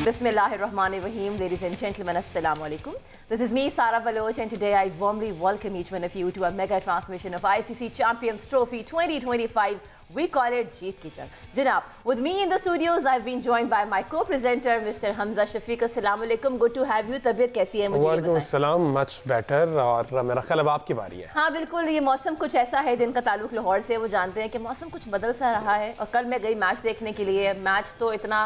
Bismillahirrahmanirrahim, ladies and gentlemen, assalamu alaikum. This is me, Sara Baloch, and today I warmly welcome each one of you to a mega transmission of ICC Champions Trophy 2025. We call it Jeet Ki Jang. Janab, with me in the studios, I've been joined by my co-presenter, Mr. Hamza Shafiq. Assalamu alaikum. Good to have you. तबीयत कैसी है मुझे वालेकुम अस्सलाम, much better. और मेरा ख्याल अब आपकी बारी है. हाँ बिल्कुल, ये मौसम कुछ ऐसा है जिनका ताल्लुक लाहौर से, वो जानते हैं कि मौसम कुछ बदल सा रहा है. और कल मैं गई मैच देखने के लिए. मैच तो इतना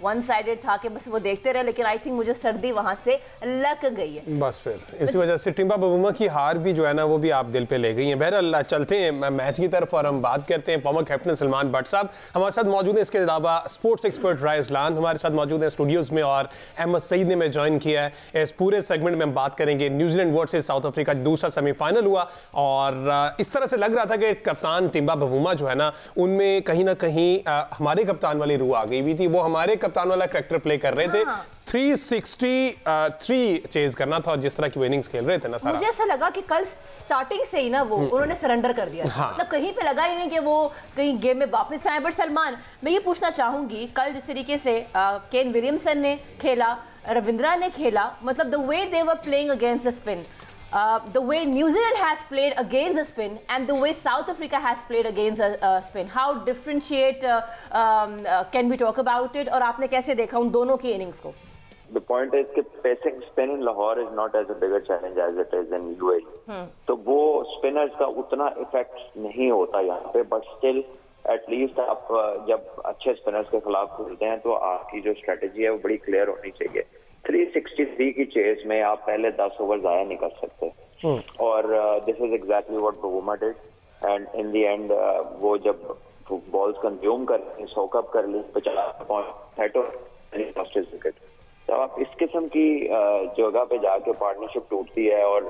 वन साइडेड था कि बस वो देखते रहे, लेकिन आई थिंक मुझे सर्दी वहाँ से लग गई है. बस फिर इसी वजह से टिम्बा बबूमा की हार भी जो है ना, वो भी आप दिल पे ले गई हैं. बहरहाल चलते हैं मैच की तरफ और हम बात करते हैं. फॉर्मर कैप्टन सलमान भट्ट साहब हमारे साथ मौजूद हैं. इसके अलावा स्पोर्ट्स एक्सपर्ट राइस लान हमारे साथ मौजूद हैं स्टूडियोज में, और अहमद सईद ने मैं ज्वाइन किया है. इस पूरे सेगमेंट में हम बात करेंगे न्यूजीलैंड वर्सेस साउथ अफ्रीका. दूसरा सेमीफाइनल हुआ और इस तरह से लग रहा था कि कप्तान टिम्बा बबूमा जो है ना, उनमें कहीं ना कहीं हमारे कप्तान वाली रूह आ गई हुई थी. वो हमारे कप्तान वाला कैरेक्टर प्ले कर रहे थे. 363 चेज करना था और जिस तरह की इनिंग्स खेल रहे थे ना, सारा मुझे ऐसा लगा कि कल स्टार्टिंग से ही ना वो उन्होंने सरेंडर कर दिया. हाँ. मतलब कहीं पे लगा ही नहीं कि वो कहीं गेम में वापस आए. बट सलमान, मैं ये पूछना चाहूंगी, कल जिस तरीके से केन विलियमसन ने खेला, रविंद्रा ने खेला, मतलब the way they were playing against the spin, the way New Zealand has played against the spin and the way South Africa has played against spin, how differentiate can we talk about it? और आपने कैसे देखा उन दोनों की innings को? The point is कि pacing spin in Lahore is not as a bigger challenge as it is in UAE. तो वो spinners का उतना इफेक्ट नहीं होता यहाँ पे, but still at least आप जब अच्छे spinners के खिलाफ खेलते हैं तो आपकी जो स्ट्रेटेजी है वो बड़ी क्लियर होनी चाहिए. 363 की चेस में आप पहले 10 ओवर जाया नहीं कर सकते. और this is exactly what बबूमा did. And in the end वो जब बॉल्स कंज्यूम कर ली, सोकअप कर ली, 50 पॉइंट विकेट. तो आप इस किस्म की जगह पे जाके पार्टनरशिप टूटती है और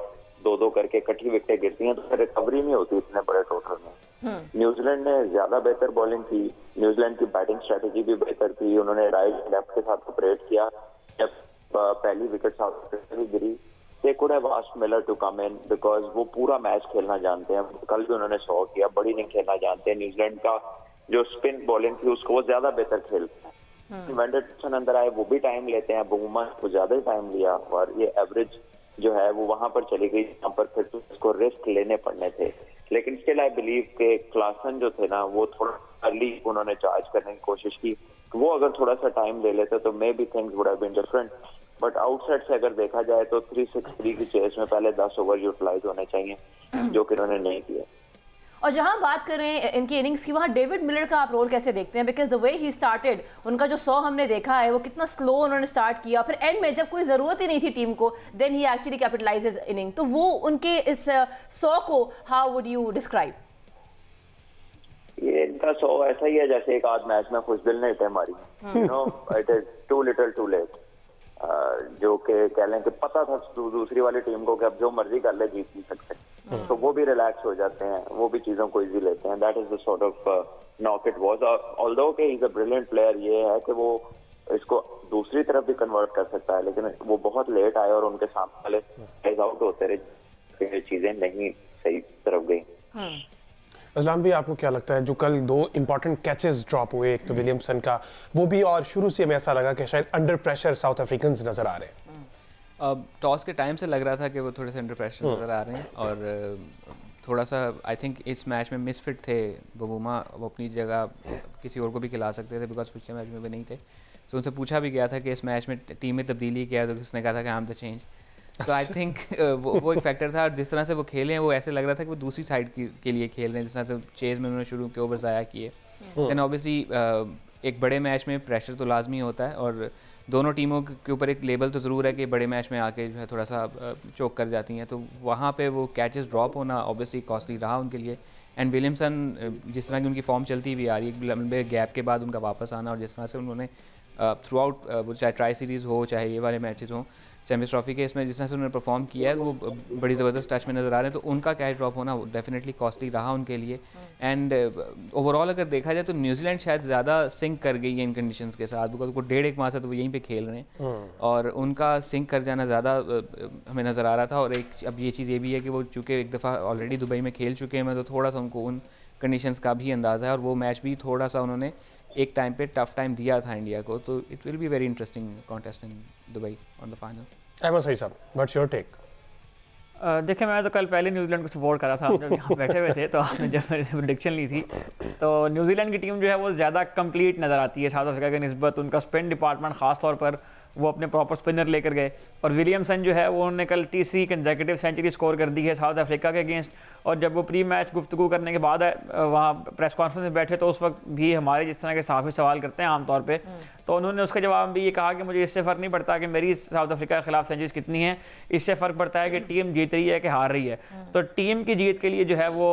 2-2 करके इकट्ठी विकेटें गिरती हैं, तो रिकवरी नहीं होती इतने बड़े टोटल में. न्यूजीलैंड ने ज्यादा बेहतर बॉलिंग की. न्यूजीलैंड की बैटिंग स्ट्रेटेजी भी बेहतर थी. उन्होंने राइट लेफ्ट के साथ ऑपरेट किया. जब पहली विकेट साउथ अफ्रीका की गिरी, they could have asked Miller to come in because वो पूरा मैच खेलना जानते हैं. कल भी उन्होंने 100 किया. बड़ी इनिंग खेलना जानते हैं. न्यूजीलैंड का जो स्पिन बॉलिंग थी उसको वो ज्यादा बेहतर खेलते हैं. वेंडरसन अंदर आए, वो भी टाइम लेते हैं. बबूमा को ज्यादा ही टाइम लिया और ये एवरेज जो है वो वहां पर चली गई जहाँ पर फिर उसको रिस्क लेने पड़ने थे. लेकिन स्टिल आई बिलीव के क्लासन जो थे ना, वो थोड़ा अर्ली उन्होंने चार्ज करने की कोशिश की. वो अगर थोड़ा सा टाइम ले लेते तो maybe things would have been different. But outside से अगर देखा जाए तो 363 की चेस में पहले 10 ओवर यूटिलाइज होने चाहिए, जो कि उन्होंने नहीं किया. और जहां बात करें इनकी इनिंग्स की, वहां डेविड मिलर का आप रोल कैसे देखते हैं? Because the way he started, उनका जो 100 हमने देखा है वो कितना स्लो उन्होंने स्टार्ट किया, फिर एंड में जब कोई ज़रूरत ही नहीं थी टीम को, देन ही एक्चुअली कैपिटलाइजेस इनिंग. तो वो उनके इस 100 को हाउ वुड यू डिस्क्राइब? ये इनका 100 ऐसा ही है जैसे एक आध मैच में खुशदिल ने इटे मारी. You know, it is too little too late. जो कि कह लें कि पता था दूसरी वाली टीम को कि अब जो मर्जी कर ले जीत नहीं सकते. तो वो भी रिलैक्स हो जाते हैं, वो भी चीजों को इजी लेते हैं. That is the sort of knock it was. Although कि he is a brilliant player, ये है कि वो इसको दूसरी तरफ भी कन्वर्ट कर सकता है, लेकिन वो बहुत लेट आए और उनके सामने वाले फेज आउट होते रहे, चीजें नहीं सही तरफ गई. असलाम भी, आपको क्या लगता है जो कल 2 इंपॉर्टेंट कैचेस ड्रॉप हुए, एक तो विलियमसन का वो भी, और शुरू से हमें ऐसा लगा कि शायद अंडर प्रेशर साउथ अफ्रीकन्स नजर आ रहे हैं. टॉस के टाइम से लग रहा था कि वो थोड़े से अंडर प्रेशर नजर आ रहे हैं. और थोड़ा सा आई थिंक इस मैच में मिसफिट थे बबूमा. वो अपनी जगह किसी और को भी खिला सकते थे बिकॉज पिछले मैच में भी नहीं थे. तो उनसे पूछा भी गया था कि इस मैच में टीम में तब्दीली किया, तो किसने कहा था कि आई एम द चेंज. तो आई थिंक वो एक फैक्टर था. और जिस तरह से वो खेले हैं, वो ऐसे लग रहा था कि वो दूसरी साइड के लिए खेल रहे हैं. जिस तरह से चेज में उन्होंने शुरू के ओवर ज़ाया किए. दैन ऑब्वियसली एक बड़े मैच में प्रेशर तो लाजमी होता है, और दोनों टीमों के ऊपर एक लेवल तो ज़रूर है कि बड़े मैच में आके जो है थोड़ा सा चोक कर जाती हैं. तो वहाँ पे वो कैचेस ड्रॉप होना ऑब्वियसली कॉस्टली रहा उनके लिए. एंड विलियमसन जिस तरह की उनकी फॉर्म चलती हुई आ रही है, लंबे गैप के बाद उनका वापस आना, और जिस तरह से उन्होंने थ्रू आउट, चाहे ट्राई सीरीज़ हो चाहे ये वाले मैचेस हों, चैम्पियंस ट्रॉफी के इसमें जिस तरह से उन्होंने परफॉर्म किया है, तो वो बड़ी ज़बरदस्त टच में नज़र आ रहे हैं. तो उनका कैच ड्रॉप होना डेफिनेटली कॉस्टली रहा उनके लिए. एंड ओवरऑल अगर देखा जाए तो न्यूजीलैंड शायद ज़्यादा सिंक कर गई है इन कंडीशंस के साथ, बिकॉज वो 1.5-1 माह से तो वो यहीं पे खेल रहे हैं, और उनका सिंक कर जाना ज़्यादा हमें नज़र आ रहा था. और एक अब ये चीज़ ये भी है कि वो चूँकि एक दफ़ा ऑलरेडी दुबई में खेल चुके हैं, तो थोड़ा सा उनको उन कंडीशंस का भी अंदाज़ा है, और वो मैच भी थोड़ा सा उन्होंने एक टाइम पे टफ टाइम दिया था इंडिया को, तो it will be very interesting contest in Dubai on the final. Ahmad Saeed साहब, व्हाट्स योर टेक? देखिए, मैं तो कल पहले न्यूजीलैंड को सपोर्ट करा था। हम जब यहाँ बैठे हुए थे तो आपने जब मेरे से प्रेडिक्शन ली थी, तो न्यूजीलैंड की टीम जो है वो ज़्यादा कंप्लीट नज़र आती है साउथ अफ्रीका के निस्बत। उनका स्पिन डिपार्टमेंट ख़ास तौर पर वो अपने प्रॉपर स्पिनर लेकर गए, और विलियमसन जो है वो उन्होंने कल तीसरी कंसेक्यूटिव सेंचुरी स्कोर कर दी है साउथ अफ्रीका के अगेंस्ट। और जब वो प्री मैच गुफ्तगू करने के बाद वहाँ प्रेस कॉन्फ्रेंस में बैठे, तो उस वक्त भी हमारे जिस तरह के सहाफ़ी सवाल करते हैं आमतौर पे, तो उन्होंने उसके जवाब में भी ये कहा कि मुझे इससे फ़र्क नहीं पड़ता कि मेरी साउथ अफ्रीका के खिलाफ सेंचुरीज कितनी हैं, इससे फ़र्क पड़ता है कि टीम जीत रही है कि हार रही है। तो टीम की जीत के लिए जो है वो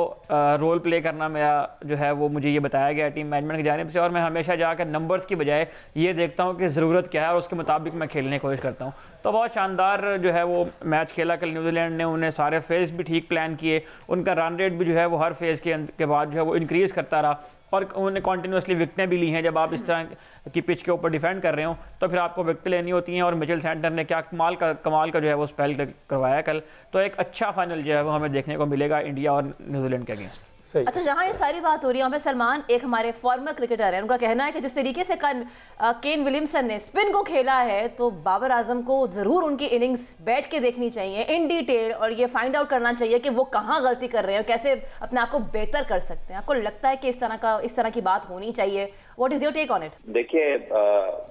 रोल प्ले करना मेरा जो है वो मुझे ये बताया गया टीम मैनेजमेंट की जानिब से, और मैं हमेशा जाकर नंबर्स की बजाय ये देखता हूँ कि ज़रूरत क्या है और उसके मुताबिक मैं खेलने की कोशिश करता हूँ। तो बहुत शानदार जो है वो मैच खेला कल न्यूजीलैंड ने। उन्हें सारे फेज़ भी ठीक प्लान किए, उनका रन रेट भी जो है वो हर फेज़ के बाद जो है वो इंक्रीज़ करता रहा, और उन्होंने कॉन्टीन्यूसली विकटें भी ली हैं। जब आप इस तरह की पिच के ऊपर डिफेंड कर रहे हो तो फिर आपको विकटें लेनी होती हैं, और मिचेल सेंटर ने क्या कमाल का जो है वो स्पेल करवाया कल। तो एक अच्छा फाइनल जो है वो हमें देखने को मिलेगा इंडिया और न्यूजीलैंड के अगेंस्ट। अच्छा, जहाँ ये सारी बात हो रही है वहाँ पे सलमान, एक हमारे फॉर्मर क्रिकेटर है, उनका कहना है कि जिस तरीके से केन विलियमसन ने स्पिन को खेला है, तो बाबर आजम को ज़रूर उनकी इनिंग्स बैठ के देखनी चाहिए इन डिटेल, और ये फाइंड आउट करना चाहिए कि वो कहाँ गलती कर रहे हैं, कैसे अपने आप को बेहतर कर सकते हैं। आपको लगता है कि इस तरह की बात होनी चाहिए? What is your take on it? देखिए,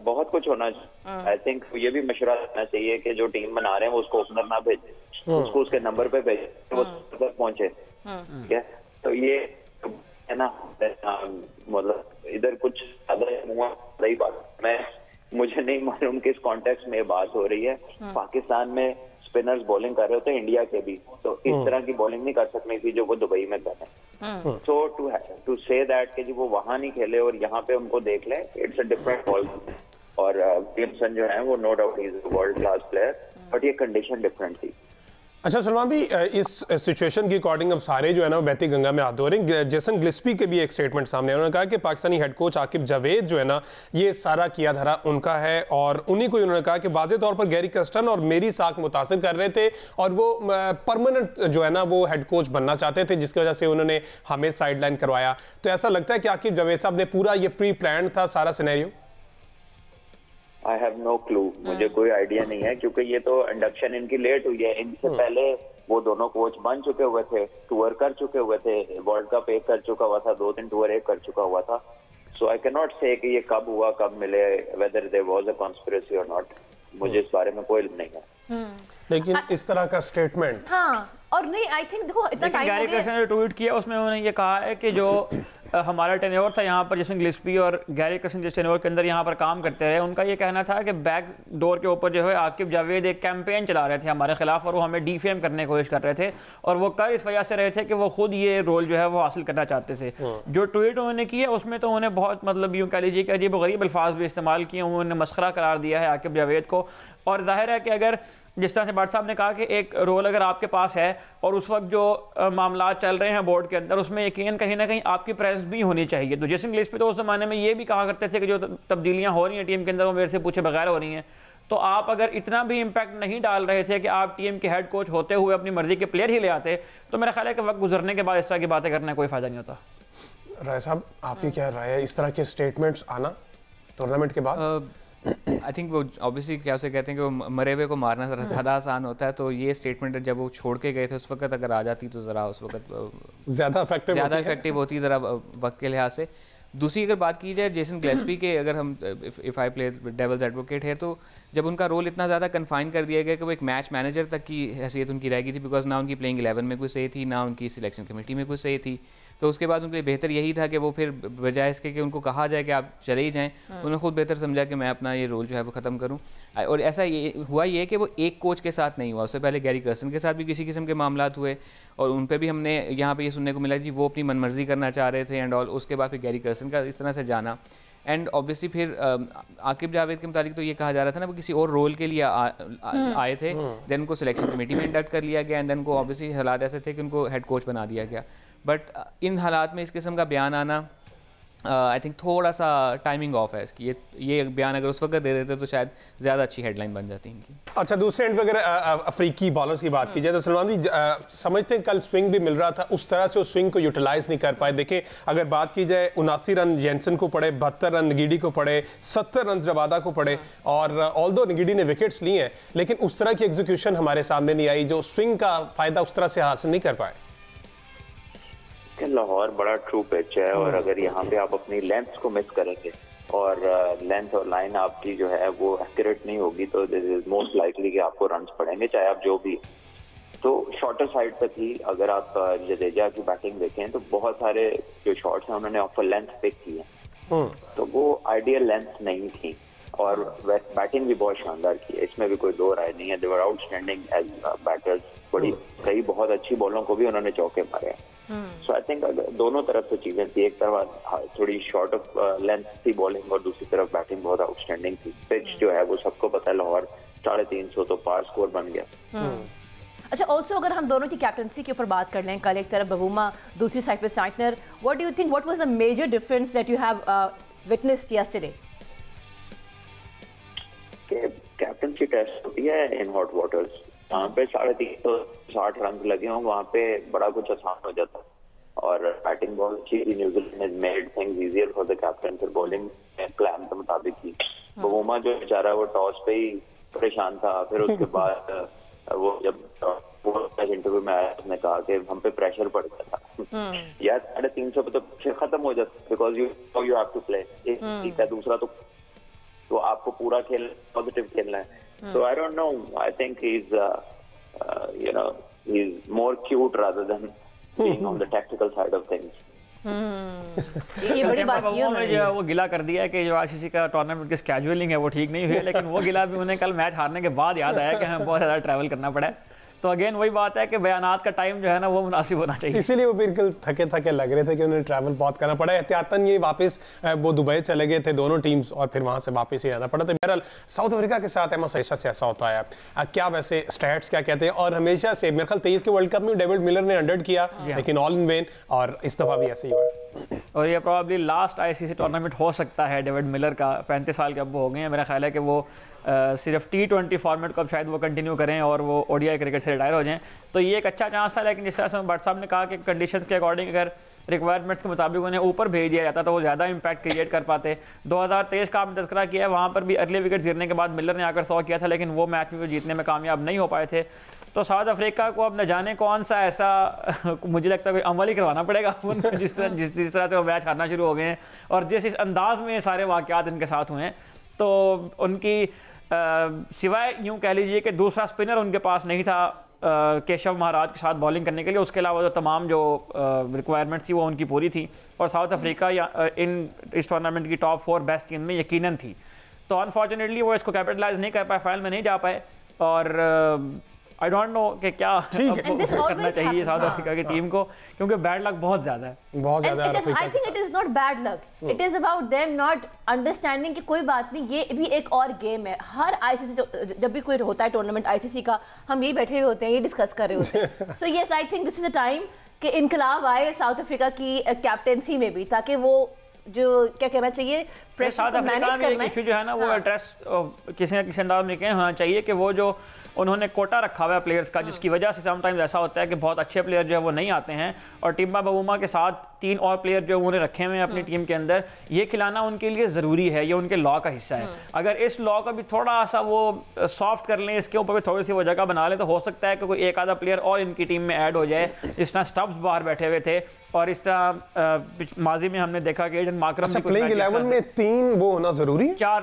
बहुत कुछ होना चाहिए। आई थिंक ये भी मशवरा देना चाहिए कि जो टीम बना रहे हैं वो उसको ओपनर ना भेजे, उसको उसके नंबर पे भेजे, वो तक पहुंचे। ठीक है, तो ये है ना, मतलब इधर कुछ सही बात, मुझे नहीं मालूम किस कॉन्टेक्स्ट में बात हो रही है। पाकिस्तान में स्पिनर्स बॉलिंग कर रहे होते हैं, इंडिया के भी, तो इस तरह की बॉलिंग नहीं कर सकनी थी जो वो दुबई में कर रहे हैं। सो टू से दैट कि वो वहां नहीं खेले और यहाँ पे उनको देख ले, इट्स अ डिफरेंट बॉल। और विलियमसन जो है वो no doubt is a world class player, but ये कंडीशन डिफरेंट थी। अच्छा सलमान भी, इस सिचुएशन के अकॉर्डिंग अब सारे जो है ना वो बहती गंगा में हाथ धो रहे हैं। जेसन गिल्स्पी के भी एक स्टेटमेंट सामने, उन्होंने कहा कि पाकिस्तानी हेड कोच आकिब जावेद जो है ना, ये सारा किया धरा उनका है, और उन्हीं को उन्होंने कहा कि वाज़े तौर पर गैरी कर्स्टन और मेरी साख मुतासिर कर रहे थे, और वो परमानेंट जो है ना वो हेड कोच बनना चाहते थे, जिसकी वजह से उन्होंने हमें साइडलाइन करवाया। तो ऐसा लगता है कि आकिब जावेद साहब ने पूरा ये प्री प्लान था सारा scenario? I have no clue, मुझे कोई आइडिया नहीं है, क्योंकि ये तो इंडक्शन इनकी लेट हुई है। इनसे पहले वो दोनों कोच बन चुके हुए थे, टूर कर चुके हुए थे, वर्ल्ड कप एक कर चुका हुआ था, 2-3 टूर एक कर चुका हुआ था। सो आई कैन नॉट से कि ये कब हुआ, कब मिले, whether there was a conspiracy और नॉट, मुझे इस बारे में कोई इल्म नहीं है। लेकिन इस तरह का स्टेटमेंट, हाँ, और नहीं, आई थिंक देखो इतना टाइम हो गया। गैरी कर्स्टन ने ट्वीट किया, उसमें उन्होंने ये कहा है कि जो हमारा टेन्योर था यहाँ पर, जेसन गिल्स्पी और गैरी कर्स्टन जिस टेन्योर के अंदर यहाँ पर काम करते रहे, उनका ये कहना था कि बैक डोर के ऊपर जो है आकिब जावेद एक कैंपेन चला रहे थे हमारे खिलाफ, और वो हमें डिफेम करने की कोशिश कर रहे थे, और वो कर इस वजह से रहे थे कि वो खुद ये रोल जो है वो हासिल करना चाहते थे। जो ट्वीट उन्होंने किया उसमें तो उन्होंने बहुत, मतलब यूँ कह लीजिए कि अजीब व गरीब अल्फाज भी इस्तेमाल किए, उन्होंने मस्खरा करार दिया है आकिब जावेद को। और जाहिर है कि अगर जिस तरह से भट्ट साहब ने कहा कि एक रोल अगर आपके पास है और उस वक्त जो मामला चल रहे हैं बोर्ड के अंदर, उसमें यकीन कहीं ना कहीं आपकी प्रेजेंस भी होनी चाहिए। तो जेसन गिल्स्पी तो उस ज़माने में ये भी कहा करते थे कि जो तब्दीलियां हो रही हैं टीम के अंदर वो मेरे से पूछे बगैर हो रही हैं। तो आप अगर इतना भी इम्पैक्ट नहीं डाल रहे थे कि आप टीम के हेड कोच होते हुए अपनी मर्जी के प्लेयर ही ले आते, तो मेरा ख्याल है कि वक्त गुजरने के बाद इस तरह की बातें करने का कोई फ़ायदा नहीं होता। राय साहब, आपकी क्या राय है इस तरह के स्टेटमेंट्स आना टूर्नामेंट के बाद? आई थिंक वो ऑब्वियसली क्या उसे कहते हैं कि वो मरे हुए को मारना ज़रा ज़्यादा आसान होता है, तो ये स्टेटमेंट जब वो छोड़ के गए थे उस वक्त अगर आ जाती तो ज़रा उस वक्त ज़्यादा इफेक्टिव होती ज़रा वक्त के लिहाज से। दूसरी अगर बात की जाए जेसन गिल्स्पी के, अगर हम if I play devil's advocate है, तो जब उनका रोल इतना ज़्यादा कन्फाइन कर दिया गया कि वो एक मैच मैनेजर तक की हैसियत उनकी रह गई थी, बिकॉज ना उन्की प्लेइंग 11 में कोई सही थी, ना उनकी सिलेक्शन कमेटी में कोई सही थी। तो उसके बाद उनके लिए बेहतर यही था कि वो फिर बजाय इसके कि उनको कहा जाए कि आप चले ही जाएं, उन्होंने खुद बेहतर समझा कि मैं अपना ये रोल जो है वो ख़त्म करूं। और ऐसा ये हुआ ये कि वो एक कोच के साथ नहीं हुआ, उससे पहले गैरी कर्स्टन के साथ भी किसी किस्म के मामलात हुए, और उन पर भी हमने यहाँ पे ये सुनने को मिला जी वो अपनी मनमर्जी करना चाह रहे थे एंड ऑल। उसके बाद फिर गैरी कर्स्टन का इस तरह से जाना, एंड ऑब्वियसली फिर आकिब जावेद के मुतालिक तो ये कहा जा रहा था ना वो किसी और रोल के लिए आए थे, देन उनको सिलेक्शन कमेटी में इंडक्ट कर लिया गया, एंड देन को ऑब्वियसली हालात ऐसे थे कि उनको हेड कोच बना दिया गया। बट इन हालात में इस किस्म का बयान आना आई थिंक थोड़ा सा टाइमिंग ऑफ है इसकी। ये बयान अगर उस वक्त दे देते तो शायद ज़्यादा अच्छी हेडलाइन बन जाती इनकी। अच्छा, दूसरे एंड पे अगर अफ्रीकी बॉलर्स की बात की जाए तो सलमान जी समझते हैं कल स्विंग भी मिल रहा था, उस तरह से उस स्विंग को यूटिलाइज नहीं कर पाए। देखिए अगर बात की जाए 79 रन जेंसन को पड़े, 72 रन नगीडी को पड़े, 70 रन रबादा को पड़े, और ऑल्दो नगीडी ने विकेट्स लिए हैं लेकिन उस तरह की एग्जीक्यूशन हमारे सामने नहीं आई, जो स्विंग का फायदा उस तरह से हासिल नहीं कर पाए। लाहौर बड़ा ट्रू पिच है और अगर यहाँ पे आप अपनी लेंथ को मिस करेंगे और लेंथ और लाइन आपकी जो है वो एक्यूरेट नहीं होगी तो दिस इज मोस्ट लाइकली कि आपको रन्स पड़ेंगे चाहे आप जो भी। तो शॉर्टर साइड पे थी, अगर आप जडेजा की बैटिंग देखें तो बहुत सारे जो शॉट्स हैं उन्होंने ऑफ लेंथ पिक किए, तो वो आइडियल लेंथ नहीं थी और बैटिंग भी बहुत शानदार की है, इसमें भी कोई दो राय नहीं है। दे वर आउटस्टैंडिंग एज बैटर्स, कई बहुत अच्छी बॉलों को भी उन्होंने चौके मारे। सो आई थिंक दोनों तरफ से चीजें थी, एक तरफ थोड़ी शॉर्ट ऑफ लेंथ थी बॉलिंग और दूसरी तरफ बैटिंग बहुत आउटस्टैंडिंग थी। पिच जो है वो सबको पता है, लाहौर 350 तो पार स्कोर बन गया। अच्छा, ऑल्सो अगर हम दोनों की कैप्टनसी के ऊपर बात कर लें, कल एक तरफ बवूमा, दूसरी साइड पे Santner, what do you think what was the major difference that you have witnessed yesterday? Captaincy test होती है इन हॉट वाटर्स, वहाँ पे 350 रन लगे हों, वहाँ पे बड़ा कुछ आसान हो जाता है और बैटिंग बहुत अच्छी थी। New Zealand has made things easier for the captain, फिर बॉलिंग प्लान के मुताबिक की। बवूमा जो बेचारा वो टॉस पे ही परेशान था, फिर उसके बाद वो जब इंटरव्यू में आया उसने कहा कि हम पे प्रेशर पड़ गया था। यार 350 पे तो प्रेशर खत्म हो जाता है because you have to play, ठीक है। दूसरा तो आपको पूरा खेल पॉजिटिव खेलना है। So I don't know. I think he's, he's more cute rather than being on the tactical side of things. ये बड़ी बात की उन्होंने जो वो गिला कर दिया है कि जो आईसीसी का टूर्नामेंट की स्केड्यूलिंग है वो ठीक नहीं हुई है, लेकिन वो गिला भी उन्हें कल मैच हारने के बाद याद आया कि हमें बहुत ज़्यादा ट्रैवल करना पड़ा है। तो अगेन वही बात है कि बयानात का टाइम जो है ना वो मुनासिब होना चाहिए, इसीलिए वो बिल्कुल थके थके लग रहे थे कि उन्हें ट्रैवल बहुत करना पड़ा। एहतियातन ये वापस वो दुबई चले गए थे दोनों टीम्स और फिर वहां से वापस ही आना पड़ा। तो बहरहाल साउथ अफ्रीका के साथ हमेशा से ऐसा होता है। क्या वैसे स्टैट्स क्या कहते हैं, और हमेशा से मेरे ख्याल 23 के वर्ल्ड कप में डेविड मिलर ने 100 किया लेकिन ऑल इन वेन, और इस दफा भी ऐसे ही हुआ और ये प्रॉब्ली लास्ट आईसीसी टूर्नामेंट हो सकता है डेविड मिलर का। 35 साल के अब वो हो गए हैं, मेरा ख्याल है कि वो सिर्फ T20 फॉर्मेट को अब शायद वो कंटिन्यू करें और वो ओडीआई क्रिकेट से रिटायर हो जाएं। तो ये एक अच्छा चांस था, लेकिन जिस तरह से भट्ट साहब ने कहा कि कंडीशंस के अकॉर्डिंग अगर रिक्वायरमेंट्स के मुताबिक उन्हें ऊपर भेज दिया जाता तो वो ज़्यादा इंपैक्ट क्रिएट कर पाते। 2023 का आपने तज़किरा किया है, वहाँ पर भी अर्ली विकेट गिरने के बाद मिलर ने आकर 100 किया था, लेकिन वो मैच में वो जीतने में कामयाब नहीं हो पाए थे। तो साउथ अफ्रीका को अब न जाने कौन सा ऐसा मुझे लगता है कोई अमल ही करवाना पड़ेगा जिस तरह से वो मैच हारना शुरू हो गए हैं और जिस इस अंदाज में सारे वाक़यात इनके साथ हुए हैं। तो उनकी सिवाय यूँ कह लीजिए कि दूसरा स्पिनर उनके पास नहीं था केशव महाराज के साथ बॉलिंग करने के लिए, उसके अलावा जो तमाम जो रिक्वायरमेंट थी वो उनकी पूरी थी और साउथ अफ्रीका इस टूर्नामेंट की टॉप 4 बेस्ट टीम में यकीनन थी। तो अनफॉर्चुनेटली वो इसको कैपिटलाइज नहीं कर पाए, फाइनल में नहीं जा पाए और आई डोंट नो कि क्या करना चाहिए साउथ अफ्रीका की टीम को, क्योंकि बैड लक बहुत ज़्यादा है, बहुत ज़्यादा। I think it is not bad luck, it is about them not understanding कि कोई बात नहीं, ये भी एक और गेम है। हर आईसीसी जब भी कोई होता है टूर्नामेंट आईसीसी का, हम यही बैठे हुए होते हैं, ये डिस्कस कर रहे होते हैं। So yes, I think this is a time कि इनकलाब आए साउथ अफ्रीका की कैप्टेंसी में भी, ताकि वो जो क्या कहना चाहिए प्रेशर को मैनेज करना है जो है ना वो एड्रेस किसी न किसी अंदाज में होना चाहिए कि वो जो उन्होंने कोटा रखा हुआ है प्लेयर्स का, जिसकी वजह से समटाइम्स ऐसा होता है कि बहुत अच्छे प्लेयर जो है वो नहीं आते हैं और टिम्बा बवूमा के साथ 3 और प्लेयर जो उन्होंने रखे हुए हैं अपनी टीम के अंदर, ये खिलाना उनके लिए ज़रूरी है, ये उनके लॉ का हिस्सा है। अगर इस लॉ का भी थोड़ा सा वो सॉफ्ट कर लें, इसके ऊपर भी थोड़ी सी वो जगह बना लें, तो हो सकता है कि कोई एक आधा प्लेयर और इनकी टीम में ऐड हो जाए। जिस तरह स्टब्स बाहर बैठे हुए थे और इस तरह माजी में हमने देखा कि एडन मार्करम भी प्लेइंग 11 में 3 वो होना जरूरी है, 4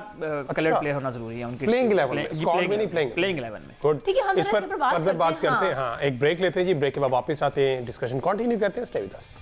कलर प्लेयर होना जरूरी है उनकी प्लेइंग 11 में, स्क्वाड में नहीं, प्लेइंग 11 में। गुड, ठीक है, हम इस पर फर्दर बात करते हैं। हाँ, एक ब्रेक लेते हैं जी, ब्रेक के बाद वापस आते हैं, डिस्कशन कंटिन्यू करते हैं। Stay with us.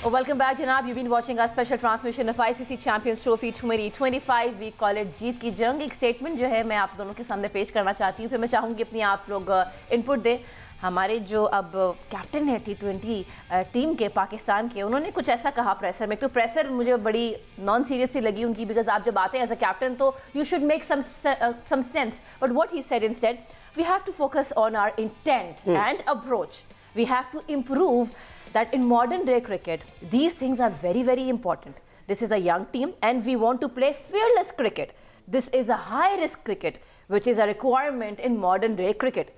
Welcome back जनाब, you've been watching our special transmission of ICC Champions Trophy 2025. We call it जीत की जंग. एक स्टेटमेंट जो है मैं आप दोनों के सामने पेश करना चाहती हूँ, फिर मैं चाहूँगी अपनी आप लोग इनपुट दें. हमारे जो अब कैप्टन है T20 टीम के पाकिस्तान के, उन्होंने कुछ ऐसा कहा प्रेसर में. तो प्रेसर मुझे बड़ी नॉन सीरियस सी लगी उनकी, बिकॉज आप जब आते हैं एज अ कैप्टन तो you should make some sense. But what he said instead, we have to focus on our intent and approach. We have to improve that in modern day cricket, these things are very, very important. This is a young team and we want to play fearless cricket. This is a high risk cricket, which is a requirement in modern day cricket.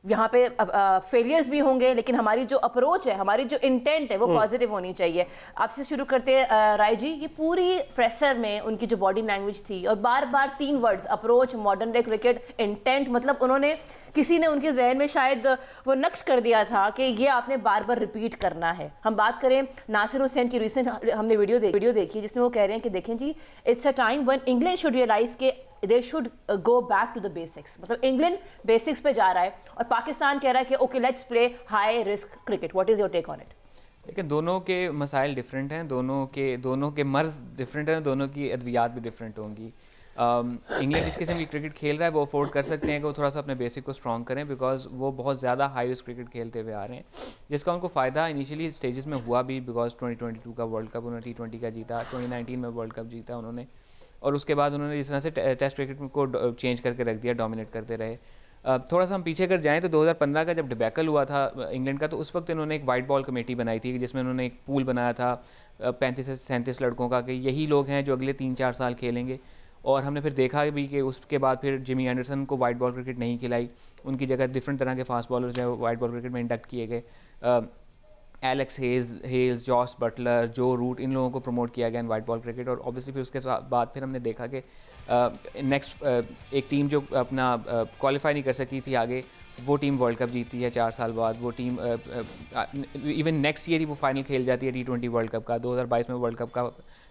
यहाँ पे failures भी होंगे, लेकिन हमारी जो approach है, हमारी जो इंटेंट है वो पॉजिटिव होनी चाहिए. आपसे शुरू करते हैं राय जी. ये पूरी प्रेसर में उनकी जो बॉडी लैंग्वेज थी और बार बार 3 words, approach, modern day cricket, intent, मतलब उन्होंने, किसी ने उनके जहन में शायद वो नक्श कर दिया था कि ये आपने बार बार रिपीट करना है. हम बात करें नासिर हुसैन की, रिसेंट हमने वीडियो देखी जिसमें वो कह रहे हैं कि देखें जी, it's a time when England should realise के they should go back to the basics. मतलब इंग्लैंड बेसिक्स पे जा रहा है और पाकिस्तान कह रहा है कि okay let's play high risk cricket. What is your take on it? लेकिन दोनों के मसाइल डिफरेंट हैं, दोनों के मर्ज डिफरेंट हैं, दोनों की अद्वियात भी डिफरेंट होंगी. इंग्लैंड जिस किस्म की क्रिकेट खेल रहा है वो अफोर्ड कर सकते हैं कि वो थोड़ा सा अपने बेसिक को स्ट्रॉन्ग करें, बिकॉज वो बहुत ज़्यादा हाई रिस्क क्रिकेट खेलते हुए आ रहे हैं, जिसका उनको फ़ायदा इनिशियली स्टेजेस में हुआ भी, बिकॉज 2022 का वर्ल्ड कप उन्होंने T20 का जीता, 2019 में वर्ल्ड कप जीता उन्होंने, और उसके बाद उन्होंने जिस तरह से टेस्ट क्रिकेट को चेंज करके रख दिया, डोमिनेट करते रहे. थोड़ा सा हम पीछे कर जाएँ तो 2015 का जब डिबैकल हुआ था इंग्लैंड का, तो उस वक्त इन्होंने एक वाइट बॉल कमेटी बनाई थी जिसमें उन्होंने एक पूल बनाया था 35 से 37 लड़कों का कि यही लोग हैं जो अगले 3-4 साल खेलेंगे. और हमने फिर देखा भी कि उसके बाद फिर जिमी एंडरसन को वाइट बॉल क्रिकेट नहीं खिलाई, उनकी जगह डिफरेंट तरह के फास्ट बॉलर्स जो है वाइट बॉल क्रिकेट में इंडक्ट किए गए. एलेक्स हेल्स, जॉस बटलर, जो रूट, इन लोगों को प्रमोट किया गया इन वाइट बॉल क्रिकेट. और ऑब्वियसली फिर उसके बाद फिर हमने देखा कि नेक्स्ट एक टीम जो अपना क्वालिफाई नहीं कर सकी थी आगे, वो टीम वर्ल्ड कप जीतती है 4 साल बाद. वो टीम इवन नेक्स्ट ईयर ही वो फाइनल खेल जाती है T20 वर्ल्ड कप का, 2022 में वर्ल्ड कप का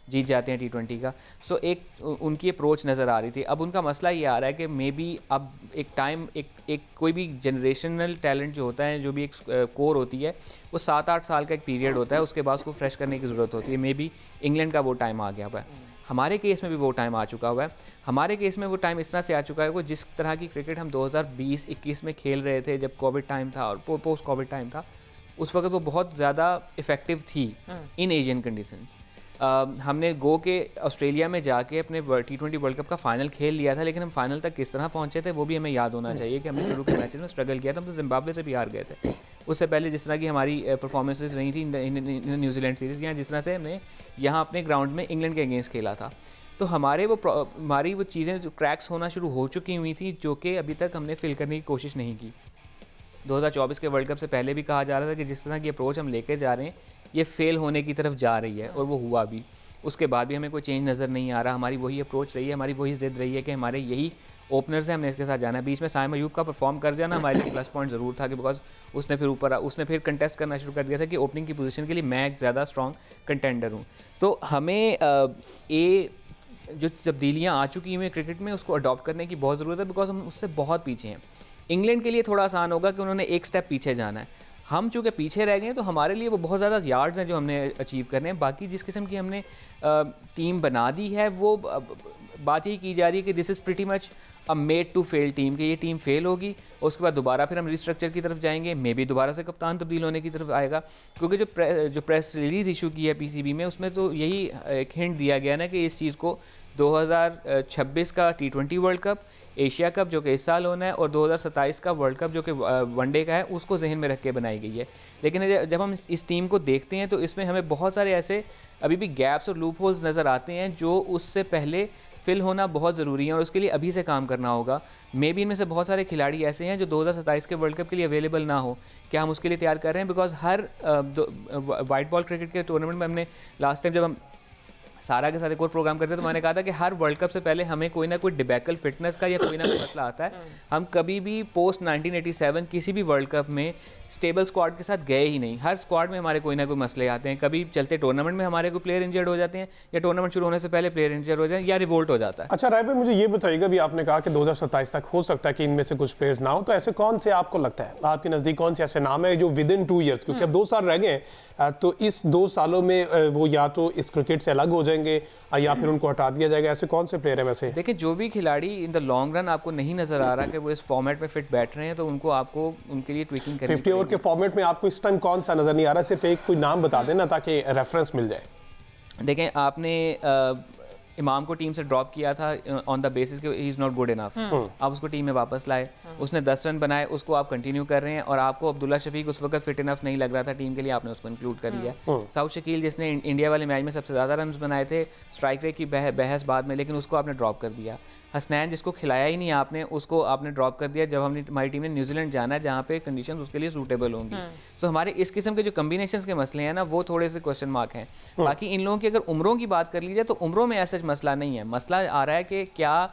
जीत जाते हैं T20 का. सो एक उनकी अप्रोच नज़र आ रही थी. अब उनका मसला ये आ रहा है कि मे बी अब एक टाइम, एक कोई भी जनरेशनल टैलेंट जो होता है, जो भी एक कोर होती है, वो 7-8 साल का एक पीरियड होता है, उसके बाद उसको फ्रेश करने की ज़रूरत होती है. मे बी इंग्लैंड का वो टाइम आ गया हुआ है. हमारे केस में भी वो टाइम आ चुका हुआ है. हमारे केस में वो टाइम इस तरह से आ चुका है कि जिस तरह की क्रिकेट हम 2020-21 में खेल रहे थे, जब कोविड टाइम था और पोस्ट कोविड टाइम था, उस वक्त वो बहुत ज़्यादा इफ़ेक्टिव थी इन एशियन कंडीशंस. हमने गो के ऑस्ट्रेलिया में जाके अपने T20 वर्ल्ड कप का फाइनल खेल लिया था, लेकिन हम फाइनल तक किस तरह पहुंचे थे वो भी हमें याद होना चाहिए कि हमने शुरू के मैचेस में स्ट्रगल किया था. हम तो जिम्बाब्वे से भी हार गए थे. उससे पहले जिस तरह की हमारी परफॉर्मेंसेस रही थी न्यूजीलैंड सीरीज़, या जिस तरह से हमने यहाँ अपने ग्राउंड में इंग्लैंड के अगेंस्ट खेला था, तो हमारी वो चीज़ें जो क्रैक्स होना शुरू हो चुकी हुई थी, जो कि अभी तक हमने फिल करने की कोशिश नहीं की. 2024 के वर्ल्ड कप से पहले भी कहा जा रहा था कि जिस तरह की अप्रोच हम लेके जा रहे हैं ये फेल होने की तरफ जा रही है, और वो हुआ भी. उसके बाद भी हमें कोई चेंज नज़र नहीं आ रहा. हमारी वही अप्रोच रही है, हमारी वही ज़िद रही है कि हमारे यही ओपनर्स हैं, हमने इसके साथ जाना है. बीच में साइम अयूब का परफॉर्म कर जाना हमारे लिए प्लस पॉइंट ज़रूर था कि बिकॉज उसने फिर कंटेस्ट करना शुरू कर दिया था कि ओपनिंग की पोजीशन के लिए मैं एक ज़्यादा स्ट्रॉन्ग कंटेंडर हूँ. तो हमें ये जो तब्दीलियाँ आ चुकी हुई क्रिकेट में, उसको अडॉप्ट करने की बहुत ज़रूरत है, बिकॉज हम उससे बहुत पीछे हैं. इंग्लैंड के लिए थोड़ा आसान होगा कि उन्होंने एक स्टेप पीछे जाना है. हम चूँकि पीछे रह गए हैं तो हमारे लिए वो बहुत ज़्यादा यार्ड्स हैं जो हमने अचीव करने हैं. बाकी जिस किस्म की हमने टीम बना दी है, वो बात यही की जा रही है कि this is pretty much a made to fail team, कि ये टीम फेल होगी और उसके बाद दोबारा फिर हम रिस्ट्रक्चर की तरफ जाएंगे. मे बी दोबारा से कप्तान तब्दील होने की तरफ आएगा, क्योंकि जो प्रेस रिलीज़ इशू की है PCB में, उसमें तो यही एक हिंट दिया गया ना कि इस चीज़ को 2026 का T20 world cup, Asia cup जो कि इस साल होना है, और 2027 का वर्ल्ड कप जो कि वनडे का है, उसको जहन में रख के बनाई गई है. लेकिन जब हम इस टीम को देखते हैं तो इसमें हमें बहुत सारे ऐसे अभी भी गैप्स और लूप होल्स नज़र आते हैं जो उससे पहले फिल होना बहुत ज़रूरी है, और उसके लिए अभी से काम करना होगा. मे बी इनमें से बहुत सारे खिलाड़ी ऐसे हैं जो 2027 के वर्ल्ड कप के लिए अवेलेबल ना हो. क्या हम उसके लिए तैयार कर रहे हैं? Because her white ball cricket के टूर्नामेंट में हमने लास्ट टाइम जब हम सारा के साथ एक और प्रोग्राम करते थे, तो मैंने कहा था कि हर वर्ल्ड कप से पहले हमें कोई ना कोई डिबैकल फिटनेस का या कोई ना कोई मसला आता है। हम कभी भी पोस्ट 1987 किसी भी वर्ल्ड कप में स्टेबल स्क्वाड के साथ गए ही नहीं। हर स्क्वाड में हमारे कोई ना कोई मसले आते हैं। कभी चलते टूर्नामेंट में हमारे कोई प्लेयर इंजर्ड हो जाते हैं, या टूर्नामेंट शुरू होने से पहले प्लेयर इंजर्ड हो जाए, या रिवोल्ट हो जाता है। अच्छा राय भाई, मुझे ये बताइएगा, भी आपने कहा कि 2027 तक हो सकता है कि इनमें से कुछ प्लेयर्स ना हो, तो ऐसे कौन से आपको लगता है, आपके नज़दीक कौन से ऐसे नाम है जो विद इन 2 ईयर्स, क्योंकि अब 2 साल रह गए हैं, तो इस 2 सालों में वो या तो इस क्रिकेट से अलग हो जाएंगे या फिर उनको हटा दिया जाएगा, ऐसे कौन से प्लेयर हैं वैसे? देखिए, जो भी खिलाड़ी इन द लॉन्ग रन आपको नहीं नजर आ रहा कि वो इस फॉर्मेट में फिट बैठ रहे हैं, तो उनको आपको उनके लिए ट्वीकिंग करनी 50 ओवर के फॉर्मेट में आपको इस टाइम कौन सा नजर नहीं आ रहा? सिर्फ एक कोई नाम बता देना ताकि रेफरेंस मिल जाए। देखें, आपने इमाम को टीम से ड्रॉप किया था ऑन द बेसिस कि he is not good enough. आप उसको टीम में वापस लाए, उसने 10 रन बनाए, उसको आप कंटिन्यू कर रहे हैं, और आपको अब्दुल्ला शफीक उस वक्त फिट इनफ नहीं लग रहा था टीम के लिए, आपने उसको इंक्लूड कर लिया। साउथ शकील जिसने इंडिया वाले मैच में सबसे ज़्यादा रन बनाए थे, स्ट्राइक रेट की बहस बाद में, लेकिन उसको आपने ड्रॉप कर दिया। हसनैन जिसको खिलाया ही नहीं आपने, उसको आपने ड्रॉप कर दिया जब हमारी टीम ने न्यूजीलैंड जाना है जहाँ पे कंडीशंस उसके लिए सूटेबल होंगी। तो हमारे इस किस्म के जो कम्बिनेशंस के मसले हैं ना, वो थोड़े से क्वेश्चन मार्क हैं। बाकी इन लोगों की अगर उम्रों की बात कर ली जाए तो उम्रों में ऐसा मसला नहीं है। मसला आ रहा है कि क्या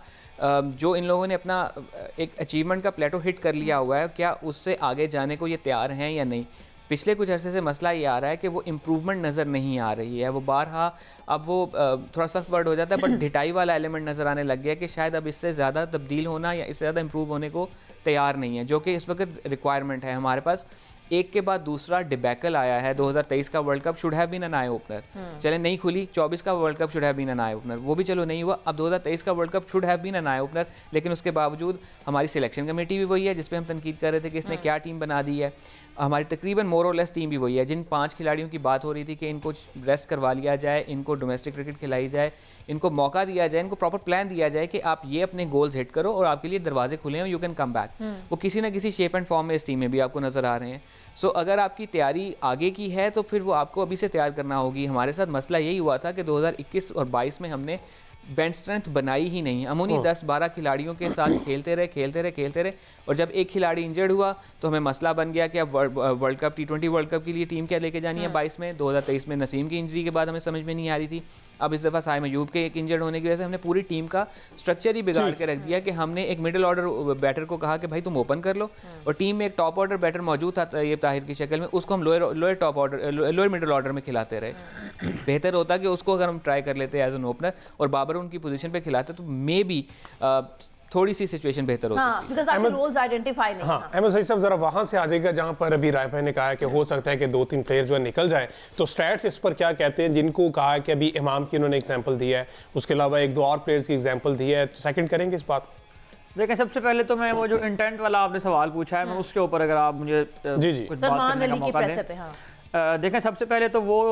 जो इन लोगों ने अपना एक अचीवमेंट का प्लेटो हिट कर लिया हुआ है, क्या उससे आगे जाने को ये तैयार हैं या नहीं। पिछले कुछ अरसे से मसला ये आ रहा है कि वो इम्प्रूवमेंट नज़र नहीं आ रही है। वो बारहा, अब वो थोड़ा सख्त वर्ड हो जाता है, बट ढिटाई वाला एलिमेंट नज़र आने लग गया कि शायद अब इससे ज़्यादा तब्दील होना या इससे ज़्यादा इम्प्रूव होने को तैयार नहीं है, जो कि इस वक्त रिक्वायरमेंट है हमारे पास। एक के बाद दूसरा डिबैकल आया है। 2023 का world cup should have been an eye opener, चले नहीं खुली। 24 का world cup should have been an eye opener, वो भी चलो नहीं हुआ। अब 2023 का world cup should have been an eye opener, लेकिन उसके बावजूद हमारी सिलेक्शन कमेटी भी वही है जिस पे हम तनकीद कर रहे थे कि इसने क्या टीम बना दी है। हमारी तकरीबन मोर और लेस टीम भी वही है। जिन 5 खिलाड़ियों की बात हो रही थी कि इनको रेस्ट करवा लिया जाए, इनको डोमेस्टिक क्रिकेट खिलाई जाए, इनको मौका दिया जाए, इनको प्रॉपर प्लान दिया जाए कि आप ये अपने गोल्स हिट करो और आपके लिए दरवाजे खुले हैं, यू कैन कम बैक। वो किसी ना किसी शेप एंड फॉर्म में इस टीम में भी आपको नज़र आ रहे हैं। सो अगर आपकी तैयारी आगे की है तो फिर वो आपको अभी से तैयार करना होगी। हमारे साथ मसला यही हुआ था कि 2021 और 22 में हमने बेंच स्ट्रेंथ बनाई ही नहीं। हम उन्हीं 10-12 खिलाड़ियों के साथ खेलते रहे, और जब एक खिलाड़ी इंजर्ड हुआ तो हमें मसला बन गया कि अब world cup T20 world cup के लिए टीम क्या लेके जानी है 22 में। 2023 में नसीम की इंजरी के बाद हमें समझ में नहीं आ रही थी। अब इस दफ़ा साइम अयूब के एक इंजर्ड होने की वजह से हमने पूरी टीम का स्ट्रक्चर ही बिगाड़ के रख दिया कि हमने एक मिडिल ऑर्डर बैटर को कहा कि भाई तुम ओपन कर लो, और टीम में एक टॉप ऑर्डर बैटर मौजूद था ये ताहिर की शक्ल में, उसको हम लोअर मिडिल ऑर्डर में खिलाते रहे। बेहतर होता कि उसको अगर हम ट्राई कर लेते एज एन ओपनर और बाबर उनकी पोजीशन पे खिलाते तो मे बी थोड़ी सी सिचुएशन बेहतर हो सकती है। बिकॉज़ आपके रोल्स आइडेंटिफाई नहीं। अहमद सईद साहब जरा वहां से आ जाएगा जहां पर अभी राय भाई ने कहा है कि हो सकता है कि 2-3 प्लेयर जो है निकल जाएं, तो स्टैट्स इस पर क्या कहते हैं? जिनको कहा है कि अभी इमाम की उन्होंने एग्जांपल दिया है, उसके अलावा 1-2 और प्लेयर्स की एग्जांपल दी है, तो सेकंड करेंगे इस बात? देखिए, सबसे पहले तो मैं वो जो इंटेंट वाला आपने सवाल पूछा है, मैं उसके ऊपर अगर आप मुझे कुछ बात करने का मौका दें। देखें, सबसे पहले तो वो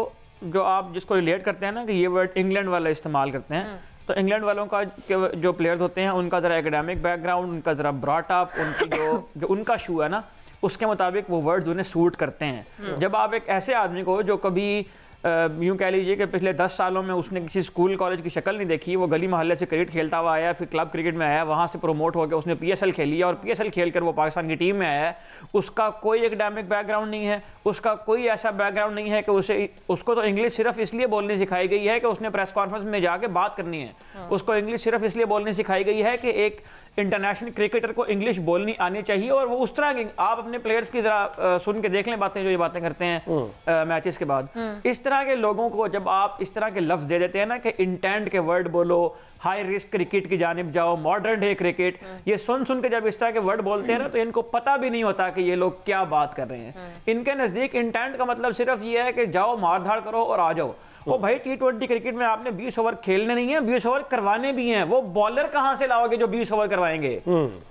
जो आप जिसको रिलेट करते हैं ना कि ये वर्ड इंग्लैंड वाला इस्तेमाल करते हैं, तो इंग्लैंड वालों का जो प्लेयर्स होते हैं उनका ज़रा एकेडमिक बैकग्राउंड, उनका ज़रा ब्रॉट अप, उनकी जो उनका शू है ना, उसके मुताबिक वो वर्ड्स उन्हें सूट करते हैं। जब आप एक ऐसे आदमी को जो कभी यूँ कह लीजिए कि पिछले 10 सालों में उसने किसी स्कूल कॉलेज की शक्ल नहीं देखी, वो गली मोहल्ले से क्रिकेट खेलता हुआ आया, फिर क्लब क्रिकेट में आया, वहाँ से प्रमोट हो गया, उसने PSL खेली है और PSL खेल कर वो पाकिस्तान की टीम में आया है। उसका कोई एकेडमिक बैकग्राउंड नहीं है, उसका कोई ऐसा बैकग्राउंड नहीं है कि उसको तो इंग्लिश सिर्फ इसलिए बोलनी सिखाई गई है कि उसने प्रेस कॉन्फ्रेंस में जाके बात करनी है। उसको इंग्लिश सिर्फ इसलिए बोलनी सिखाई गई है कि एक इंटरनेशनल क्रिकेटर को इंग्लिश बोलनी आनी चाहिए। और वो उस तरह की, आप अपने प्लेयर्स की जरा सुन के देख लें बातें, जो ये बातें करते हैं मैचेस के बाद, इस तरह के लोगों को जब आप इस तरह के लफ्ज दे देते हैं ना कि इंटेंट के वर्ड बोलो, हाई रिस्क क्रिकेट की जानिब जाओ, मॉडर्न डे क्रिकेट, ये सुन के जब इस तरह के वर्ड बोलते हैं ना, तो इनको पता भी नहीं होता कि ये लोग क्या बात कर रहे हैं। इनके नजदीक इंटेंट का मतलब सिर्फ ये है कि जाओ मार धाड़ करो और आ जाओ। वो भाई T20 क्रिकेट में आपने 20 ओवर खेलने नहीं है, 20 ओवर करवाने भी हैं। वो बॉलर कहां से लाओगे जो 20 ओवर करवाएंगे?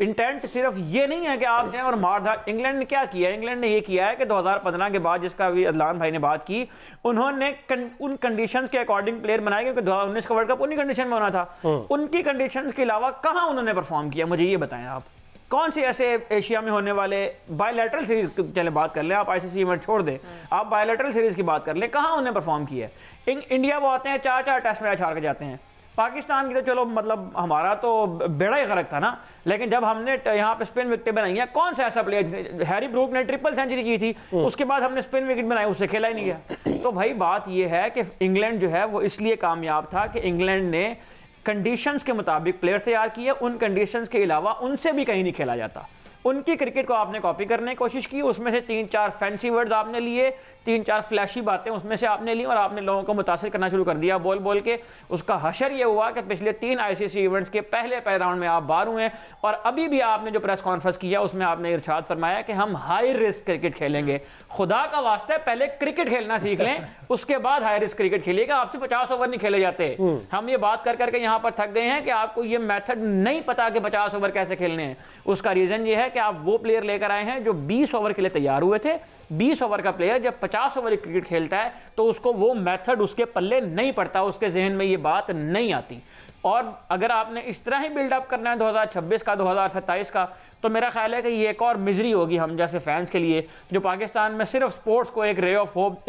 इंटेंट सिर्फ ये नहीं है कि आप जाएं और मार धाड़। इंग्लैंड ने क्या किया? इंग्लैंड ने ये किया है कि 2015 के बाद, जिसका अभी अदलान भाई ने बात की, उन्होंने उन कंडीशंस के अकॉर्डिंग प्लेयर बनाए, क्योंकि 2019 का वर्ल्ड कप उन्हीं कंडीशन में होना था। उनकी कंडीशंस के अलावा कहां उन्होंने परफॉर्म किया? मुझे ये बताएं आप, कौन से ऐसे एशिया में होने वाले बायलैटरल सीरीज, चले बात कर लें, आप ICC इवेंट छोड़ दें, आप बायलैटरल सीरीज की बात कर लें, कहां उन्होंने परफॉर्म किया है? इंडिया वो आते हैं 4-4 टेस्ट मैच हार के जाते हैं, पाकिस्तान की तो चलो मतलब हमारा तो बेड़ा ही गरक था ना, लेकिन जब हमने यहाँ पे स्पिन विकेट बनाई है, कौन सा ऐसा प्लेयर, हैरी ब्रूक ने ट्रिपल सेंचुरी की थी, उसके बाद हमने स्पिन विकेट बनाई, उससे खेला ही नहीं गया। तो भाई बात यह है कि इंग्लैंड जो है वो इसलिए कामयाब था कि इंग्लैंड ने कंडीशंस के मुताबिक प्लेयर तैयार किए, उन कंडीशंस के अलावा उनसे भी कहीं नहीं खेला जाता। उनकी क्रिकेट को आपने कॉपी करने की कोशिश की, उसमें से 3-4 फैंसी वर्ड्स आपने लिए, 3-4 फ्लैशी बातें उसमें से आपने ली और आपने लोगों को मुतासिर करना शुरू कर दिया बोल बोल के। उसका हशर ये हुआ कि पिछले 3 आईसीसी इवेंट्स के पहले राउंड में आप बाहर हुए और अभी भी आपने जो प्रेस कॉन्फ्रेंस किया उसमें आपने इरशाद फरमाया कि हम हाई रिस्क क्रिकेट खेलेंगे। खुदा का वास्ता है पहले क्रिकेट खेलना सीख लें, उसके बाद हाई रिस्क क्रिकेट खेलिएगा। आपसे 50 ओवर नहीं खेले जाते। हम ये बात कर करके यहाँ पर थक गए हैं कि आपको ये मेथड नहीं पता कि 50 ओवर कैसे खेलने हैं। उसका रीजन ये है कि आप वो प्लेयर लेकर आए हैं जो 20 ओवर के लिए तैयार हुए थे। 20 ओवर का प्लेयर जब 50 ओवर क्रिकेट खेलता है तो उसको वो मेथड उसके पल्ले नहीं पड़ता, उसके जहन में ये बात नहीं आती। और अगर आपने इस तरह ही बिल्डअप करना है 2026 का, 2027 का, तो मेरा ख्याल है कि ये एक और मिजरी होगी हम जैसे फैंस के लिए, जो पाकिस्तान में सिर्फ स्पोर्ट्स को एक रे ऑफ होप,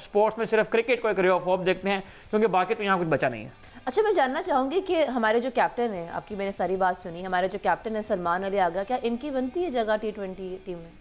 स्पोर्ट्स में सिर्फ क्रिकेट को एक रे ऑफ होप देखते हैं, क्योंकि बाकी तो यहाँ कुछ बचा नहीं है। अच्छा, मैं जानना चाहूँगी कि हमारे जो कैप्टन है, आपकी मैंने सारी बात सुनी, हमारे जो कैप्टन है सलमान अली आगा, क्या इनकी बनती है जगह T20 टीम में?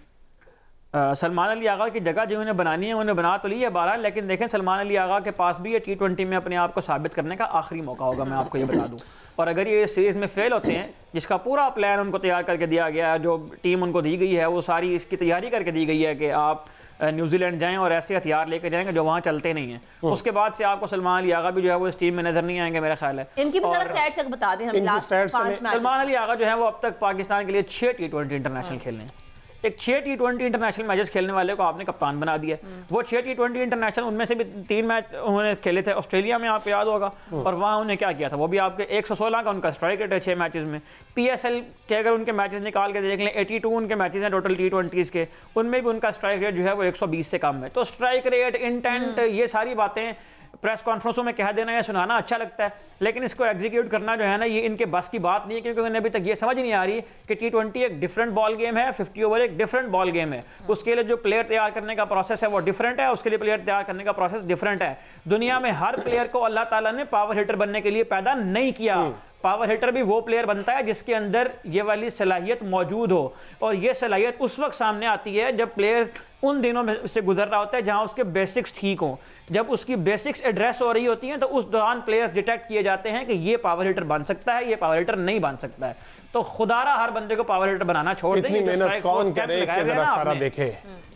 सलमान अली आगा की जगह जो उन्हें बनानी है उन्हें बना तो ली है 12, लेकिन देखें सलमान अली आगा के पास भी ये T20 में अपने आप को साबित करने का आखिरी मौका होगा, मैं आपको ये बता दूं। और अगर ये सीरीज़ में फेल होते हैं, जिसका पूरा प्लान उनको तैयार करके दिया गया है, जो टीम उनको दी गई है वो सारी इसकी तैयारी करके दी गई है कि आप न्यूजीलैंड जाएं और ऐसे हथियार लेकर जाएंगे जो वहाँ चलते नहीं हैं, उसके बाद से आपको सलमान अली आगा भी जो है वो इस टीम में नजर नहीं आएंगे मेरा ख्याल है। इनकी भी जरा स्टैट्स तक बता दें, हम लास्ट 5 मैच। सलमान अली आगा जो है वो अब तक पाकिस्तान के लिए 6 T20 इंटरनेशनल खेले हैं। एक 6 T20 इंटरनेशनल मैचेस खेलने वाले को आपने कप्तान बना दिया। वो 6 T20 इंटरनेशनल, उनमें से भी 3 मैच उन्होंने खेले थे ऑस्ट्रेलिया में, आपको याद होगा, और वहाँ उन्हें क्या किया था, वो भी आपके 116 का उनका स्ट्राइक रेट है 6 मैचेस में। PSL के अगर उनके मैचेस निकाल के देख लें, 82 उनके मैचेस हैं टोटल T20s के, उनमें भी उनका स्ट्राइक रेट जो है वो 120 से कम है। तो स्ट्राइक रेट, इंटेंट, ये सारी बातें प्रेस कॉन्फ्रेंसों में कह देना या सुनाना अच्छा लगता है, लेकिन इसको एग्जीक्यूट करना जो है ना, ये इनके बस की बात नहीं है, क्योंकि उन्हें अभी तक ये समझ नहीं आ रही कि T20 एक डिफरेंट बॉल गेम है, 50 ओवर एक डिफरेंट बॉल गेम है। उसके लिए जो प्लेयर तैयार करने का प्रोसेस है वो डिफरेंट है, उसके लिए प्लेयर तैयार करने का प्रोसेस डिफरेंट है। दुनिया में हर प्लेयर को अल्लाह ताला ने पावर हिटर बनने के लिए पैदा नहीं किया। पावर हिटर भी वो प्लेयर बनता है जिसके अंदर ये वाली सलाहियत मौजूद हो, और ये सलाहियत उस वक्त सामने आती है जब प्लेयर उन दिनों में से गुजर रहा होता है जहां उसके बेसिक्स ठीक हों। जब उसकी बेसिक्स एड्रेस हो रही होती हैं तो उस दौरान प्लेयर्स डिटेक्ट किए जाते हैं कि ये पावर हिटर बन सकता है, ये पावर हिटर नहीं बन सकता है। तो खुदारा हर बंदे को पावर हिटर बनाना छोड़ दें।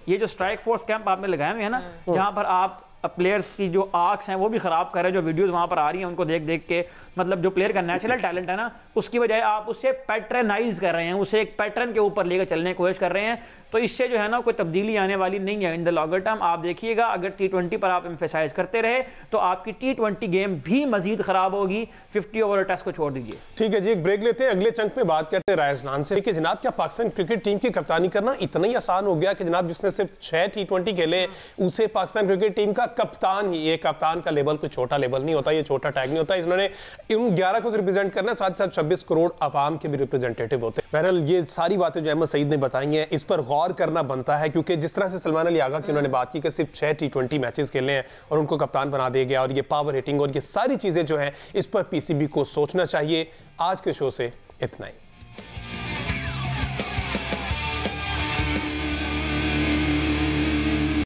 ये जो स्ट्राइक फोर्स कैंप आपने लगाए हुए हैं ना, जहां पर आप प्लेयर्स की जो आर्क्स हैं वो भी खराब कर रहे हैं, जो वीडियोस वहां पर आ रही हैं उनको देख देख के, मतलब जो प्लेयर का नेचुरल टैलेंट है ना, उसकी बजाय आप उससे पैटर्नाइज कर रहे हैं, उसे एक पैटर्न के ऊपर लेकर चलने की कोशिश कर रहे हैं। तो इससे जो है ना कोई तब्दीली आने वाली नहीं है इन द लॉन्गर टर्म। आप देखिएगा, अगर T20 पर आप एम्फेसाइज करते रहे तो आपकी T20 गेम भी मजीद खराब होगी। 50 ओवर टेस्ट को छोड़ दीजिए। ठीक है जी, एक ब्रेक लेते हैं, अगले चंक में बात करते हैं राजस्थान से कि जनाब क्या पाकिस्तान क्रिकेट टीम की कप्तानी करना इतना ही आसान हो गया कि जनाब जिसने सिर्फ 6 T20 खेले उसे पाकिस्तान क्रिकेट टीम का कप्तान ही, ये कप्तान का लेवल कोई छोटा लेवल नहीं होता, ये छोटा टैग नहीं होता। इन्होंने उन 11 को रिप्रेजेंट करना है, साथ साथ 26 करोड़ आवाम के भी रिप्रेजेंटेटिव होते हैं। बहरहाल ये सारी बातें जो अहमद सईद ने बताई हैं, इस पर गौर करना बनता है, क्योंकि जिस तरह से सलमान अली आगा की उन्होंने बात की कि सिर्फ 6 T20 मैचेस खेलने हैं और उनको कप्तान बना दिया गया, और ये पावर हिटिंग और ये सारी चीजें जो हैं, इस पर PCB को सोचना चाहिए। आज के शो से इतना ही।